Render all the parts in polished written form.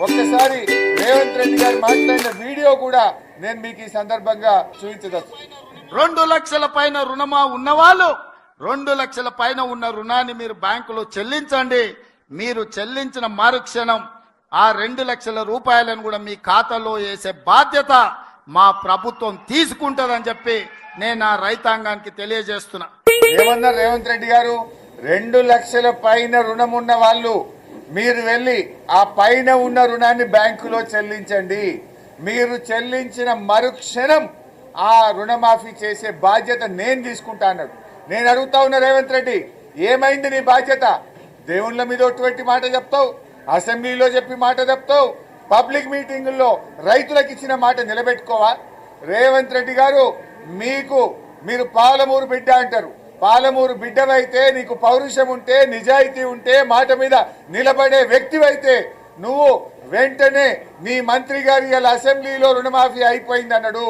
ఒక్కసారి రేవంత్ రెడ్డి గారు మాట్లాడిన వీడియో కూడా నేను మీకు ఈ సందర్భంగా చూపించదచ్చు. 2 లక్షల పైన రుణమా ఉన్నవాళ్ళు 2 లక్షల పైన ఉన్న రుణాన్ని మీరు బ్యాంకులో చెల్లించండి. మీరు చెల్లించిన మరుక్షణం ఆ 2 లక్షల రూపాయలను కూడా మీ ఖాతాలో వేసే బాధ్యత మా ప్రభుత్వం తీసుకుంటదని చెప్పి నేను ఆ రైతాంగానికి తెలియజేస్తున్నా. ఏమన్నారు రేవంత్ రెడ్డి గారు? 2 లక్షల పైన రుణం ఉన్న వాళ్ళు మీరు వెళ్ళి ఆ పైన ఉన్న రుణాన్ని బ్యాంకులో చెల్లించండి. మీరు చెల్లించిన మరుక్షణం ఆ రుణమాఫీ చేసే బాధ్యత నేను తీసుకుంటా అన్నాడు. నేను అడుగుతా ఉన్నా రేవంత్ రెడ్డి, ఏమైంది నీ బాధ్యత? దేవుళ్ళ మీద ఒటువంటి మాట చెప్తావు, అసెంబ్లీలో చెప్పి మాట చెప్తావు, పబ్లిక్ మీటింగుల్లో రైతులకు ఇచ్చిన మాట నిలబెట్టుకోవా? రేవంత్ రెడ్డి గారు, మీరు పాలమూరు బిడ్డ అంటారు. పాలమూరు బిడ్డవైతే, నీకు పౌరుషం ఉంటే, నిజాయితీ ఉంటే, మాట మీద నిలబడే వ్యక్తివైతే నువ్వు వెంటనే నీ మంత్రి గారి అసెంబ్లీలో రుణమాఫీ అయిపోయింది అన్నాడు.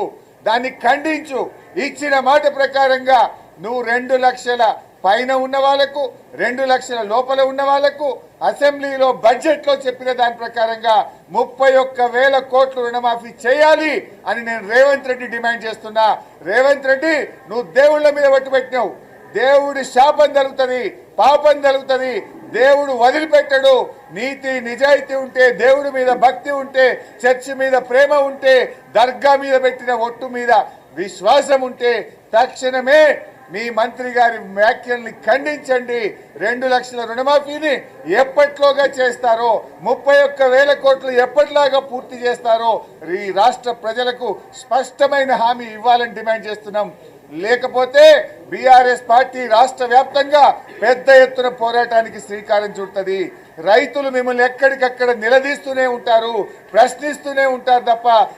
దాన్ని ఖండించు. ఇచ్చిన మాట ప్రకారంగా నువ్వు 2 లక్షల పైన ఉన్న వాళ్లకు 2 లక్షల లోపల ఉన్న వాళ్లకు అసెంబ్లీలో బడ్జెట్ లో చెప్పిన దాని ప్రకారంగా 31,000 కోట్లు రుణమాఫీ చేయాలి అని నేను రేవంత్ రెడ్డి డిమాండ్ చేస్తున్నా. రేవంత్ రెడ్డి, నువ్వు దేవుళ్ళ మీద ఒట్టు పెట్టినావు. దేవుడి శాపం జరుగుతుంది, పాపం జరుగుతుంది. దేవుడు వదిలిపెట్టడు. నీతి నిజాయితీ ఉంటే, దేవుడి మీద భక్తి ఉంటే, చర్చి మీద ప్రేమ ఉంటే, దర్గా మీద పెట్టిన ఒట్టు మీద విశ్వాసం ఉంటే తక్షణమే మీ మంత్రి గారి వ్యాఖ్యల్ని ఖండించండి. 2 లక్షల రుణమాఫీని ఎప్పట్లోగా చేస్తారో, 31,000 కోట్లు ఎప్పటిలాగా పూర్తి చేస్తారో ఈ రాష్ట్ర ప్రజలకు స్పష్టమైన హామీ ఇవ్వాలని డిమాండ్ చేస్తున్నాం. లేకపోతే బీఆర్ఎస్ పార్టీ రాష్ట్ర వ్యాప్తంగా పెద్ద ఎత్తున పోరాటానికి శ్రీకారం చుడుతుంది. రైతులు మిమ్మల్ని ఎక్కడికక్కడ నిలదీస్తూనే ఉంటారు, ప్రశ్నిస్తూనే ఉంటారు తప్ప